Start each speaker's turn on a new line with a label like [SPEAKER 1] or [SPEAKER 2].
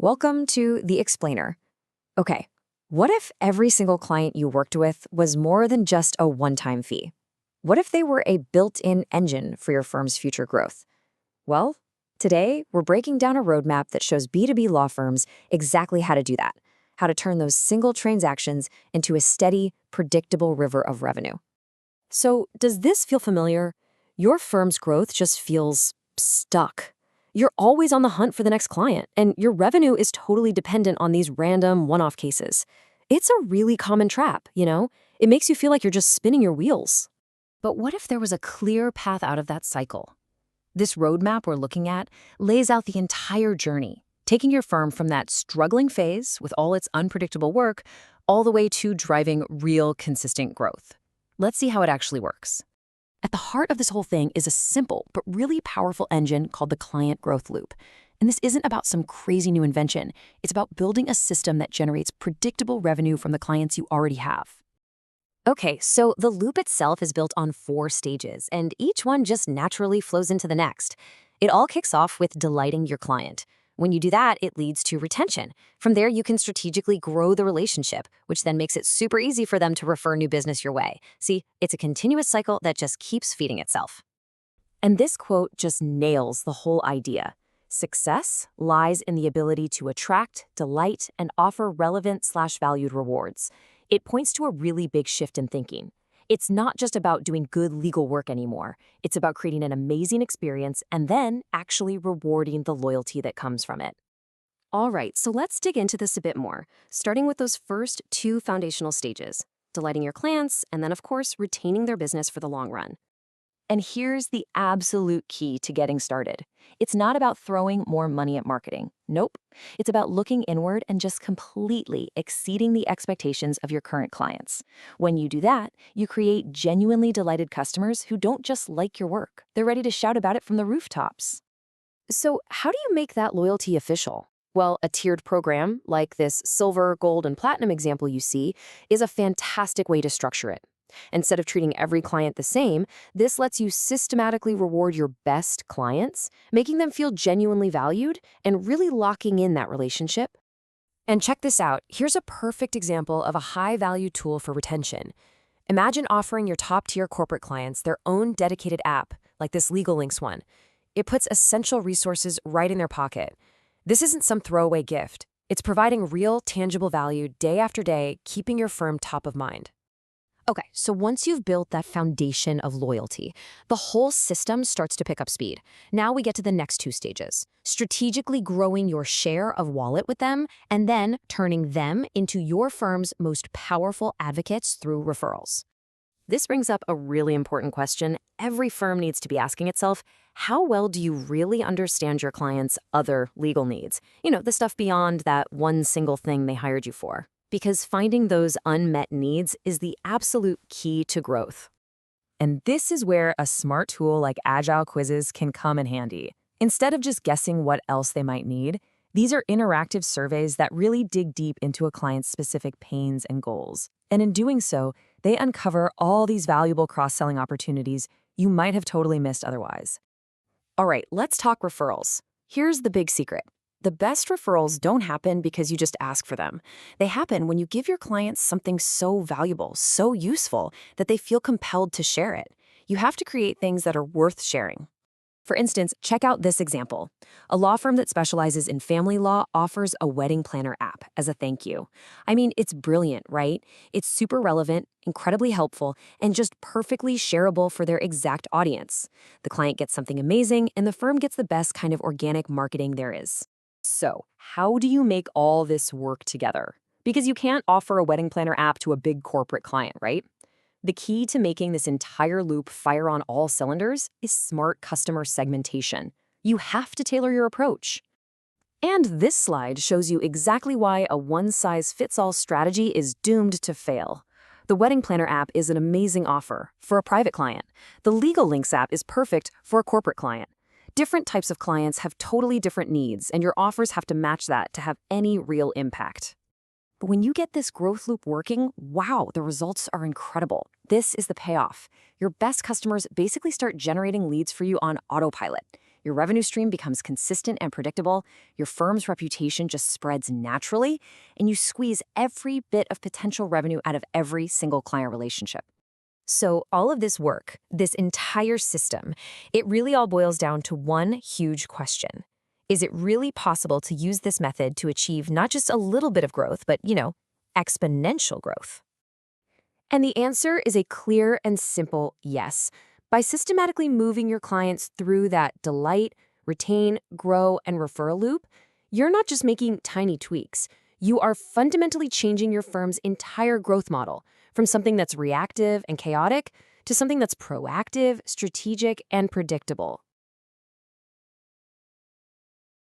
[SPEAKER 1] Welcome to The Explainer. Okay, what if every single client you worked with was more than just a one-time fee? What if they were a built-in engine for your firm's future growth? Well, today we're breaking down a roadmap that shows B2B law firms exactly how to do that, how to turn those single transactions into a steady, predictable river of revenue. So, does this feel familiar? Your firm's growth just feels stuck. You're always on the hunt for the next client, and your revenue is totally dependent on these random one-off cases. It's a really common trap, you know? It makes you feel like you're just spinning your wheels. But what if there was a clear path out of that cycle? This roadmap we're looking at lays out the entire journey, taking your firm from that struggling phase with all its unpredictable work all the way to driving real, consistent growth. Let's see how it actually works. At the heart of this whole thing is a simple but really powerful engine called the client growth loop. And this isn't about some crazy new invention. It's about building a system that generates predictable revenue from the clients you already have. Okay, so the loop itself is built on 4 stages, and each one just naturally flows into the next. It all kicks off with delighting your client. When you do that, it leads to retention. From there, you can strategically grow the relationship, which then makes it super easy for them to refer new business your way. See, it's a continuous cycle that just keeps feeding itself. And this quote just nails the whole idea. Success lies in the ability to attract, delight, and offer relevant/valued rewards. It points to a really big shift in thinking. It's not just about doing good legal work anymore. It's about creating an amazing experience and then actually rewarding the loyalty that comes from it. All right, so let's dig into this a bit more, starting with those first 2 foundational stages, delighting your clients and then, of course, retaining their business for the long run. And here's the absolute key to getting started. It's not about throwing more money at marketing. Nope. It's about looking inward and just completely exceeding the expectations of your current clients. When you do that, you create genuinely delighted customers who don't just like your work. They're ready to shout about it from the rooftops. So how do you make that loyalty official? Well, a tiered program, like this silver, gold, and platinum example you see, is a fantastic way to structure it. Instead of treating every client the same, this lets you systematically reward your best clients, making them feel genuinely valued and really locking in that relationship. And check this out. Here's a perfect example of a high-value tool for retention. Imagine offering your top-tier corporate clients their own dedicated app, like this Legal Links one. It puts essential resources right in their pocket. This isn't some throwaway gift. It's providing real, tangible value day after day, keeping your firm top of mind. Okay, so once you've built that foundation of loyalty, the whole system starts to pick up speed. Now we get to the next 2 stages, strategically growing your share of wallet with them and then turning them into your firm's most powerful advocates through referrals. This brings up a really important question every firm needs to be asking itself. How well do you really understand your clients' other legal needs? You know, the stuff beyond that one single thing they hired you for. Because finding those unmet needs is the absolute key to growth. And this is where a smart tool like Agile quizzes can come in handy. Instead of just guessing what else they might need, these are interactive surveys that really dig deep into a client's specific pains and goals. And in doing so, they uncover all these valuable cross-selling opportunities you might have totally missed otherwise. All right, let's talk referrals. Here's the big secret. The best referrals don't happen because you just ask for them. They happen when you give your clients something so valuable, so useful, that they feel compelled to share it. You have to create things that are worth sharing. For instance, check out this example. A law firm that specializes in family law offers a wedding planner app as a thank you. I mean, it's brilliant, right? It's super relevant, incredibly helpful, and just perfectly shareable for their exact audience. The client gets something amazing, and the firm gets the best kind of organic marketing there is. So, how do you make all this work together? Because you can't offer a wedding planner app to a big corporate client, right? The key to making this entire loop fire on all cylinders is smart customer segmentation. You have to tailor your approach. And this slide shows you exactly why a one-size-fits-all strategy is doomed to fail. The wedding planner app is an amazing offer for a private client. The Legal Links app is perfect for a corporate client. Different types of clients have totally different needs, and your offers have to match that to have any real impact. But when you get this growth loop working, wow, the results are incredible. This is the payoff. Your best customers basically start generating leads for you on autopilot. Your revenue stream becomes consistent and predictable, your firm's reputation just spreads naturally, and you squeeze every bit of potential revenue out of every single client relationship. So all of this work, this entire system, it really all boils down to one huge question. Is it really possible to use this method to achieve not just a little bit of growth, but, exponential growth? And the answer is a clear and simple yes. By systematically moving your clients through that delight, retain, grow, and referral loop, you're not just making tiny tweaks. You are fundamentally changing your firm's entire growth model from something that's reactive and chaotic to something that's proactive, strategic, and predictable.